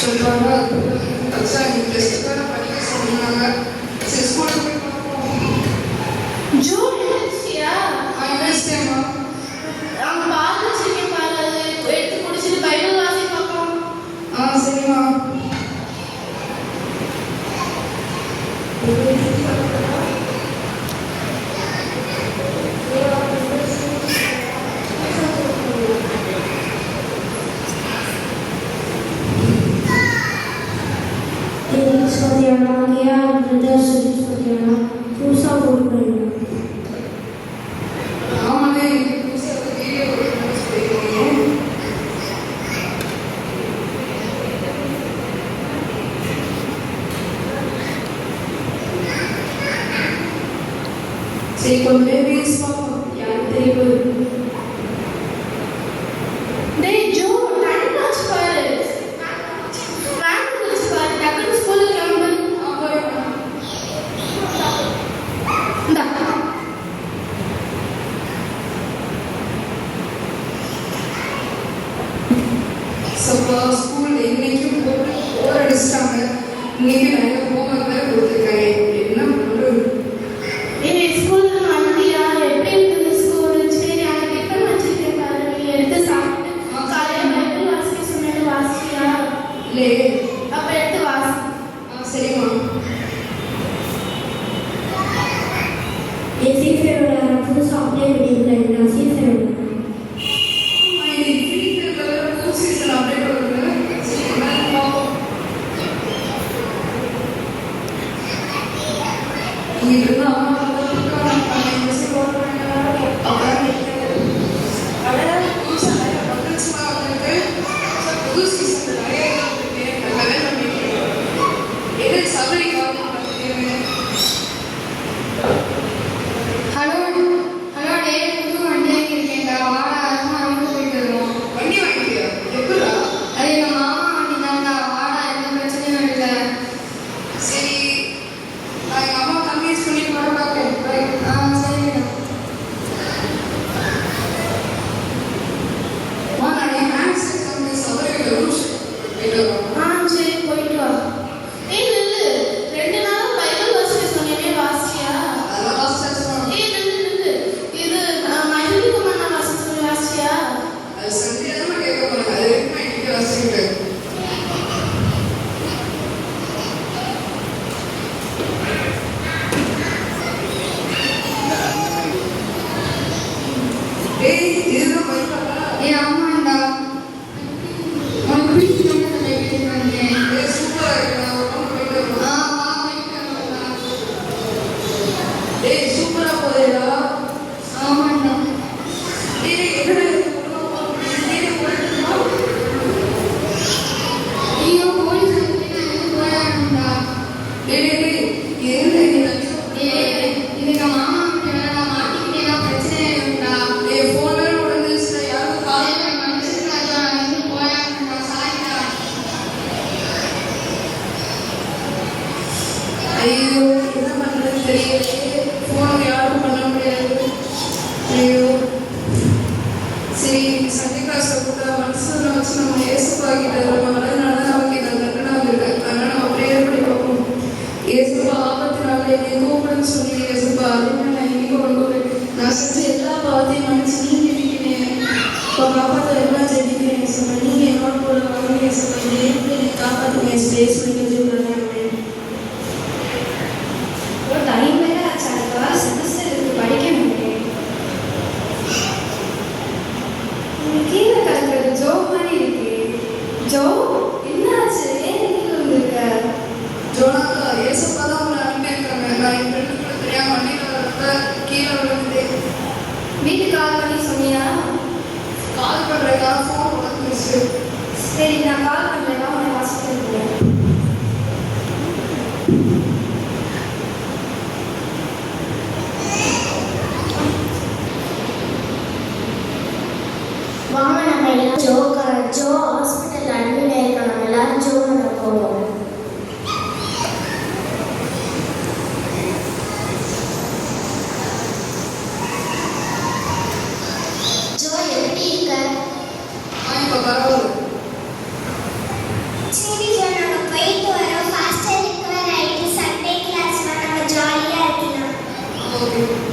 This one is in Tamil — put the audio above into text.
சொல்லுவாங்க. அச்சா நீ டெஸ்ட்டுக்காக படிக்க சொன்னாங்க. சரி ஸ்கூலுக்கு போய் பார்ப்போம். ஜூன் யூனிவர்சிட்டியா? யூனிவர்சிட்டியாம்மா. அவங்க பால் வச்சிருக்கேன் பாரு, அது எடுத்து குடிச்சிட்டு பைபிள் வாசி பார்ப்போம். சரிம்மா. ஆமாண்ணே, இன்னைக்கு புதுசாக ஒரு வீடியோ சொல்லியிருக்கீங்க. சரி கொஞ்சம் ரீல்ஸ் பார்ப்போம். யாருக்கு தெரியும்? டேய் ஜோ, டைம் ஆச்சு பாரு. வேன் வந்துச்சு பாரு, டக்குனு ஸ்கூலுக்கு கிளம்பு. இந்தா. ஸ்கூல் இன்னைக்கும் போர் அடிச்சிட்டாங்க. இன்னைக்கு நிறைய ஹோம்ஒர்க் வேறு கொடுத்துருக்காங்க. என்ன பண்ணுறது? ஏய் ஸ்கூலுக்கு வந்தியா? எப்படி இருக்குது ஸ்கூல்? சரி அங்கே டிஃபன் வச்சிருக்கேன் பாரு, நீ எடுத்து சாப்பிட்டு காலையில் பைபிள் வாசிக்க சொன்னேன்னு வாசிச்சியா? இல்லையே. அப்போ எடுத்து வாசி. சரிம்மா. புதுசாக அப்படியே விடுங்க சீசன். இன்னைக்கு ஃப்ரீ ஃபயர் புது சீசன் அப்டேட் வருது. சரி என்னன்னு பார்ப்போம். இன்னைக்கு வந்து அம்மா சரி போயிட்டு வா. ஏய் நில்லு, 2 நாள் பைபிள் வாசிக்க சொன்னேனே வாசியா? ஏய் நில்லு, இது மகிழ்வுக்குமா நான் வாசிக்க சொல்லி வாசியா? ஏய் ஆமாண்டா, உனக்கு பிடிக்கும் சூப்பரா இருக்கு. ஏய் சூப்பரா போதேடா. ஆமாண்டா. ஏய் என்னடா ஐயோ போலீஸ் போயாண்டா. இதுக்கு மாமா மாட்டிக்கிட்டேனா பிரச்சனை உண்டா? ஃபோன் வேற உடஞ்சிருச்சுடா. யாரும் காலையில் மனுஷன் போயாண்டா. சாய்டா. ஐயோ என்ன பண்ணுறது தெரியலையே. ஃபோன் யாரும் பண்ண முடியாது. ஐயோ சரி சண்டே கிளாஸில் கூட மனசில் வச்சு நம்ம ஏசுப்பாக்கிட்ட நம்ம வரதுனால தான் நமக்கு இந்த தண்டனை வந்துருக்கு. அதனால் நம்ம ப்ரேயர் பண்ணி பார்ப்போம். ஏசுப்பா ஆபத்தினால என்னை கூப்பிடுன்னு சொல்லி ஏசுப்பா அதுவுமே நான் இன்னைக்கு கொண்டு நான் செஞ்ச எல்லா பாவத்தையும் மன்னிச்சு நீங்கள் இருக்கீங்க. இப்போ பாப்பாத்தை எல்லாம் ஜெயிக்கிறேன் ஏசுப்பா. நீங்கள் என்னோட கூட வாங்க ஏசுப்பா. எப்படி என்னை காப்பாற்றுங்க ஸ்பேஸ் பண்ணி சொல்கிறேன். ஒரு டைம் வேற ஆச்சு, அடுத்த வாரம் செமஸ்டர் இருக்கு, படிக்கணும். கீழே கலக்கிறது ஜோ மாதிரி இருக்கு. ஜோ என்னாச்சு? ஏன் கீழே வந்திருக்க? ஜோனாக்கா ஏசப்பா தான் உங்களை அனுப்பியிருக்காங்க. நான் என் ஃப்ரெண்டு கூட தெரியாம வண்டியில் வரப்ப கீழே விழுந்து வீட்டுக்கு கால் பண்ணி சொன்னியா? கால் பண்ணுறதுக்காக ஃபோன் உடஞ்சிருச்சு. சரி நான் கால் பண்ணுறேன், உன்னை ஹாஸ்பிட்டல் போகிறேன். வாங்க நம்ம எல்லாம் ஜோ ஹாஸ்பிட்டல் அட்மிட் ஆயிருக்கோம். நம்ம எல்லாரும் ஜோ பண்ண போவோம். ஜோ எப்படி இருக்க? இப்போ பரவாயில்ல. சரி ஓகே